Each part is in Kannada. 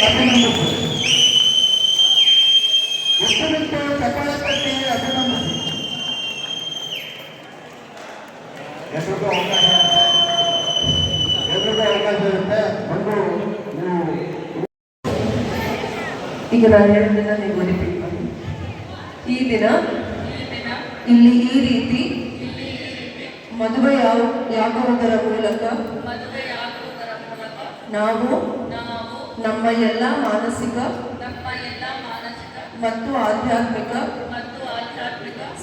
ಅಭಿನಂದಿಸಿ. ಎಷ್ಟು ಚಪ್ಪಾಳೆ ತಟ್ಟಿ ಅಭಿನಂದಿಸಿ. ಎಲ್ರಿಗೂ ಅವಕಾಶ ಇರುತ್ತೆ. ಒಂದು ನೀವು ಈಗ ನಾನು ಹೇಳಿದ್ದನ್ನ ನೀವು ರಿಪೀಟ್ ಮಾಡಿ. ಈ ದಿನ ಇಲ್ಲಿ ಈ ರೀತಿ ಮದುವೆಯಾಗುವುದರ ಮೂಲಕ ನಾವು ನಮ್ಮ ಎಲ್ಲ ಮಾನಸಿಕ ಮತ್ತು ಆಧ್ಯಾತ್ಮಿಕ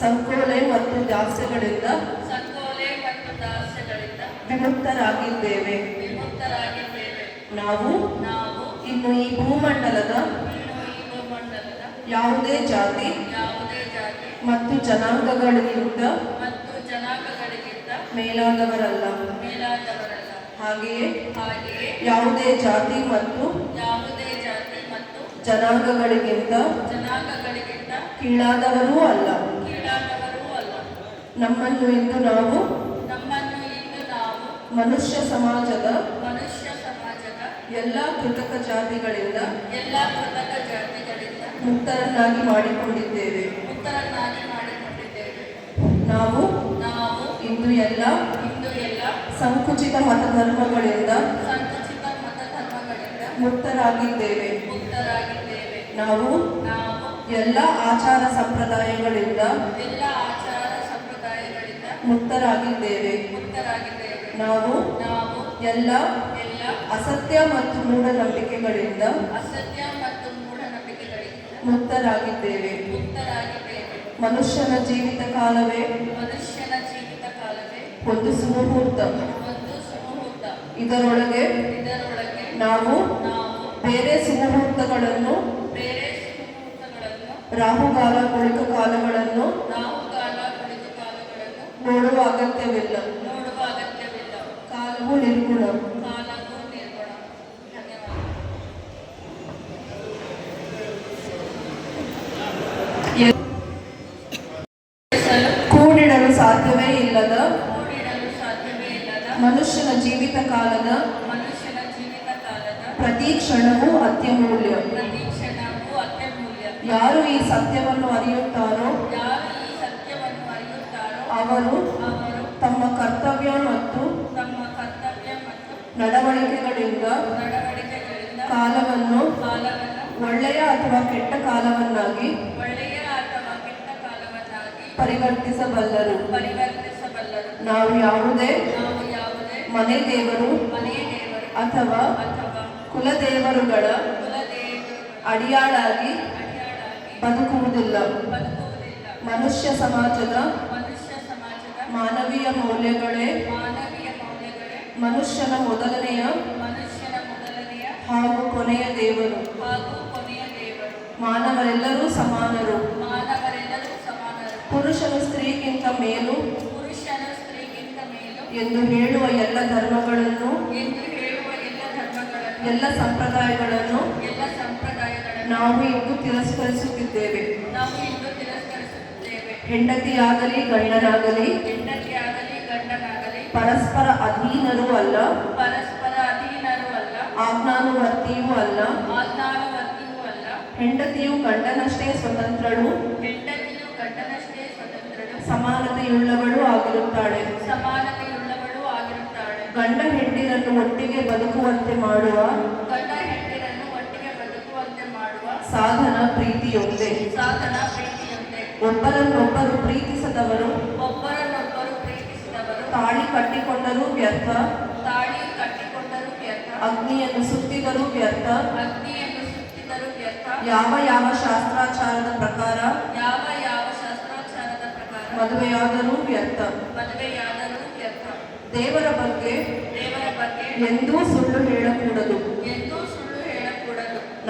ಸಂಕೋಲೆ ಮತ್ತು ದಾಸ್ಯಗಳಿಂದ ವಿಮುಕ್ತರಾಗಿದ್ದೇವೆ. ನಾವು ಇನ್ನು ಈ ಭೂಮಂಡಲದ ಯಾವುದೇ ಜಾತಿ ಮತ್ತು ಜನಾಂಗಗಳಿಗಿಂತ ಮೇಲಾದವರಲ್ಲ. ಹಾಗೆಯೇ ಯಾವುದೇ ಜಾತಿ ಮತ್ತು ಜನಾಂಗಗಳಿಗಿಂತ ಕೀಳಾದವರೂ ಅಲ್ಲ. ನಮ್ಮನ್ನು ಇಂದು ನಾವು ಮನುಷ್ಯ ಸಮಾಜದ ಎಲ್ಲ ಕೃತಕ ಜಾತಿಗಳಿಂದ ಮುಕ್ತರನ್ನಾಗಿ ಮಾಡಿಕೊಂಡಿದ್ದೇವೆ. ನಾವು ಇಂದು ಎಲ್ಲ ಸಂಕುಚಿತ ಮತಧರ್ಮಗಳಿಂದ ಮುಕ್ತರಾಗಿದ್ದೇವೆ. ನಾವು ಎಲ್ಲ ಆಚಾರ ಸಂಪ್ರದಾಯಗಳಿಂದ ಮುಕ್ತರಾಗಿದ್ದೇವೆ. ನಾವು ಎಲ್ಲ ಅಸತ್ಯ ಮತ್ತು ಮೂಢನಂಬಿಕೆಗಳಿಂದ ಮುಕ್ತರಾಗಿದ್ದೇವೆ. ಮನುಷ್ಯನ ಜೀವಿತ ಕಾಲವೇ ಒಂದು ಸುಮುಹೂರ್ತ. ಇದರೊಳಗೆ ನಾವು ಬೇರೆ ಸುಮುಹೂರ್ತಗಳನ್ನು, ರಾಹುಕಾಲ ಕುಳಿತ ಕಾಲಗಳನ್ನು ನೋಡುವ ಅಗತ್ಯವಿಲ್ಲ. ಕಾಲವು ನಿರ್ಗುಣ. ಕೂಡಿಡಲು ಸಾಧ್ಯವೇ ಇಲ್ಲದ ಮನುಷ್ಯನ ಜೀವಿತ ಕಾಲದ ಪ್ರತಿ ಕ್ಷಣವೂ ಅತ್ಯಮೂಲ್ಯ. ಯಾರು ಈ ಸತ್ಯವನ್ನು ಅರಿಯುತ್ತಾರೋ ಅವರು ತಮ್ಮ ಕರ್ತವ್ಯ ಮತ್ತು ನಡವಳಿಕೆಗಳಿಂದ ಕಾಲವನ್ನು ಒಳ್ಳೆಯ ಅಥವಾ ಕೆಟ್ಟ ಕಾಲವನ್ನಾಗಿ ಪರಿವರ್ತಿಸಬಲ್ಲರು. ನಾವು ಯಾವುದೇ ಮನೆ ದೇವರು ಅಥವಾ ಕುಲದೇವರುಗಳ ಅಡಿಯಾಳಾಗಿ ಬದುಕುವುದಿಲ್ಲ. ಮನುಷ್ಯ ಸಮಾಜದ ಮಾನವೀಯ ಮೌಲ್ಯಗಳೇ ಮನುಷ್ಯನ ಮೊದಲನೆಯ ಹಾಗೂ ಕೊನೆಯ ದೇವರು. ಮಾನವರೆಲ್ಲರೂ ಸಮಾನರು. ಪುರುಷನು ಸ್ತ್ರೀಗಿಂತ ಮೇಲು ಎಂದು ಹೇಳುವ ಎಲ್ಲ ಧರ್ಮಗಳನ್ನು, ಎಲ್ಲ ಸಂಪ್ರದಾಯಗಳನ್ನು ನಾವು ಇಂದು ತಿರಸ್ಕರಿಸುತ್ತಿದ್ದೇವೆ. ಹೆಂಡತಿಯಾಗಲಿ ಗಂಡನಾಗಲಿ ಪರಸ್ಪರ ಅಧೀನರೂ ಅಲ್ಲ, ಆಜ್ಞಾನುವರ್ತಿಯೂ ಅಲ್ಲ. ಹೆಂಡತಿಯು ಗಂಡನಷ್ಟೇ ಸ್ವತಂತ್ರಳು, ಸಮಾನತೆಯುಳ್ಳವಳು ಆಗಿರುತ್ತಾಳೆ. ಗಂಡ ಹೆಂಡಿರನ್ನು ಒಟ್ಟಿಗೆ ಬದುಕುವಂತೆ ಮಾಡುವ ಸಾಧನ ಪ್ರೀತಿಯೊಂದೇ. ಒಬ್ಬರನ್ನೊಬ್ಬರು ಪ್ರೀತಿಸದವರು ತಾಳಿ ಕಟ್ಟಿಕೊಂಡರೂ ವ್ಯರ್ಥ, ಅಗ್ನಿಯನ್ನು ಸುತ್ತಿದರೂ ವ್ಯರ್ಥ. ಯಾವ ಶಾಸ್ತ್ರಾಚಾರದ ಪ್ರಕಾರ ಮದುವೆಯಾದರೂ ವ್ಯರ್ಥ. ದೇವರ ಬಗ್ಗೆ ಎಂದೂ ಸುಳ್ಳು ಹೇಳಕೂಡದು.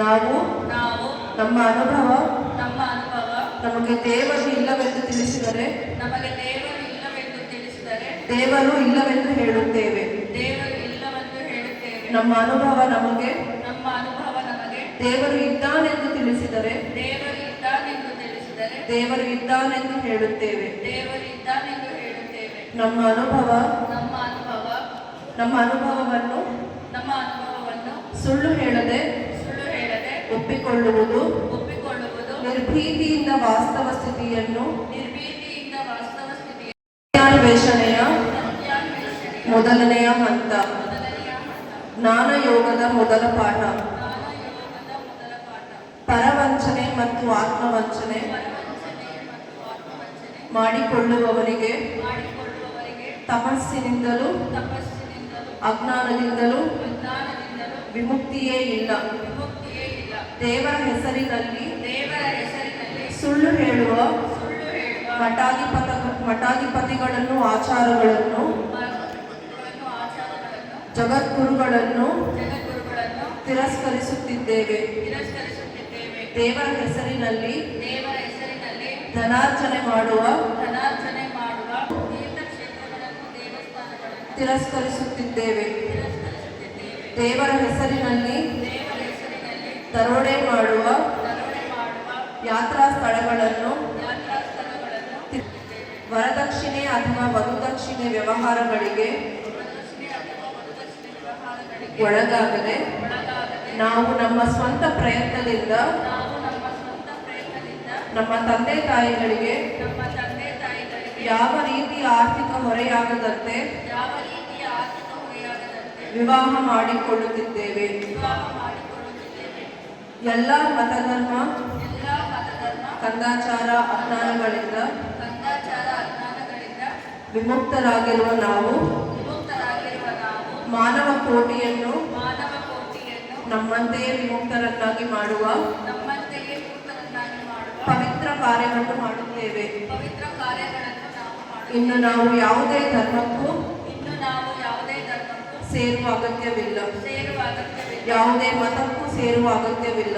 ನಾವು ನಮ್ಮ ಅನುಭವ ನಮಗೆ ದೇವರು ಇಲ್ಲವೆಂದು ತಿಳಿಸಿದರೆ ದೇವರು ಇಲ್ಲವೆಂದು ಹೇಳುತ್ತೇವೆ. ನಮ್ಮ ಅನುಭವ ನಮಗೆ ದೇವರು ಇದ್ದಾನೆಂದು ತಿಳಿಸಿದರೆ ದೇವರು ಇದ್ದಾನೆಂದು ಹೇಳುತ್ತೇವೆ. ನಮ್ಮ ಅನುಭವವನ್ನು ಸುಳ್ಳು ಹೇಳದೆ ಒಪ್ಪಿಕೊಳ್ಳುವುದು ನಿರ್ಭೀತಿಯಿಂದ ವಾಸ್ತವ ಸ್ಥಿತಿಯನ್ನು ಸತ್ಯಾನ್ವೇಷಣೆಯ ಮೊದಲನೆಯ ಹಂತ. ಜ್ಞಾನಯೋಗದ ಮೊದಲ ಪಾಠ. ಪರವಂಚನೆ ಮತ್ತು ಆತ್ಮವಂಚನೆ ಮಾಡಿಕೊಳ್ಳುವವರಿಗೆ ತಪಸ್ಸಿನಿಂದಲೂ ಅಜ್ಞಾನದಿಂದಲೂ ವಿಮುಕ್ತಿಯೇ ಇಲ್ಲ. ದೇವರ ಹೆಸರಿನಲ್ಲಿ ಸುಳ್ಳು ಹೇಳುವ ಮಠಾಧಿಪತಿಗಳನ್ನು, ಆಚಾರಗಳನ್ನು, ಜಗದ್ಗುರುಗಳನ್ನು ತಿರಸ್ಕರಿಸುತ್ತಿದ್ದೇವೆ. ದೇವರ ಹೆಸರಿನಲ್ಲಿ ಧನಾರ್ಜನೆ ಮಾಡುವ ತಿರಸ್ಕರಿಸುತ್ತಿದ್ದೇವೆ. ದೇವರ ಹೆಸರಿನಲ್ಲಿ ದರೋಡೆ ಮಾಡುವ ಯಾತ್ರಾ ಸ್ಥಳಗಳನ್ನು, ವರದಕ್ಷಿಣೆ ಅಥವಾ ವಧುದಕ್ಷಿಣೆ ವ್ಯವಹಾರಗಳಿಗೆ ಒಳಗಾಗದೆ ನಾವು ನಮ್ಮ ಸ್ವಂತ ಪ್ರಯತ್ನದಿಂದ ನಮ್ಮ ತಂದೆ ತಾಯಿಗಳಿಗೆ ಯಾವ ರೀತಿಯ ಆರ್ಥಿಕ ಹೊರೆಯಾಗದಂತೆ ವಿವಾಹ ಮಾಡಿಕೊಳ್ಳುತ್ತಿದ್ದೇವೆ. ಎಲ್ಲ ಮತಧರ್ಮ ಕಂದಾಚಾರ ಅಜ್ಞಾನಗಳಿಂದ ವಿಮುಕ್ತರಾಗಿರುವ ನಾವು ಮಾನವ ಕೋಟಿಯನ್ನು ನಮ್ಮಂತೆಯೇ ವಿಮುಕ್ತರನ್ನಾಗಿ ಮಾಡುವ ಪವಿತ್ರ ಕಾರ್ಯವನ್ನು ಮಾಡುತ್ತೇವೆ. ಇನ್ನು ನಾವು ಯಾವುದೇ ಧರ್ಮಕ್ಕೂ ಸೇರುವ ಅಗತ್ಯವಿಲ್ಲ. ಯಾವುದೇ ಮತಕ್ಕೂ ಸೇರುವ ಅಗತ್ಯವಿಲ್ಲ.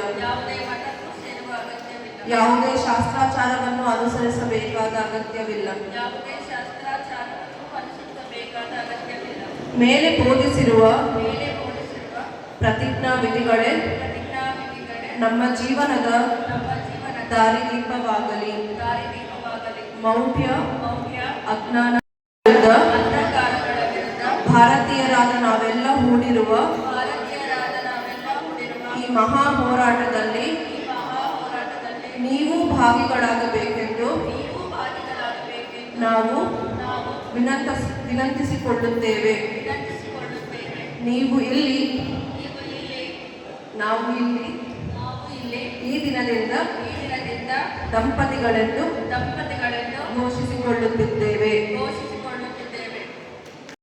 ಯಾವುದೇ ಶಾಸ್ತ್ರಾಚಾರವನ್ನು ಅನುಸರಿಸಬೇಕಾದ ಅಗತ್ಯವಿಲ್ಲ. ಮೇಲೆ ಬೋಧಿಸಿರುವ ಪ್ರತಿಜ್ಞಾ ವಿಧಿಗಳೇ ನಮ್ಮ ಜೀವನದ ದಾರಿದೀಪವಾಗಲಿ. ಮೌಢ್ಯ ಅಜ್ಞಾನ ಭಾರತೀಯರಾದ ನಾವೆಲ್ಲ ಹೂಡಿರುವ ಈ ಮಹಾ ಹೋರಾಟದಲ್ಲಿ ನೀವು ಭಾಗಿಗಳಾಗಬೇಕೆಂದು ನಾವು ವಿನಂತಿಸಿಕೊಳ್ಳುತ್ತೇವೆ. ನೀವು ಇಲ್ಲಿ, ನಾವು ಇಲ್ಲಿ ಈ ದಿನದಿಂದ ದಂಪತಿಗಳೆಂದು ಘೋಷಿಸಿಕೊಳ್ಳುತ್ತಿದ್ದೇವೆ.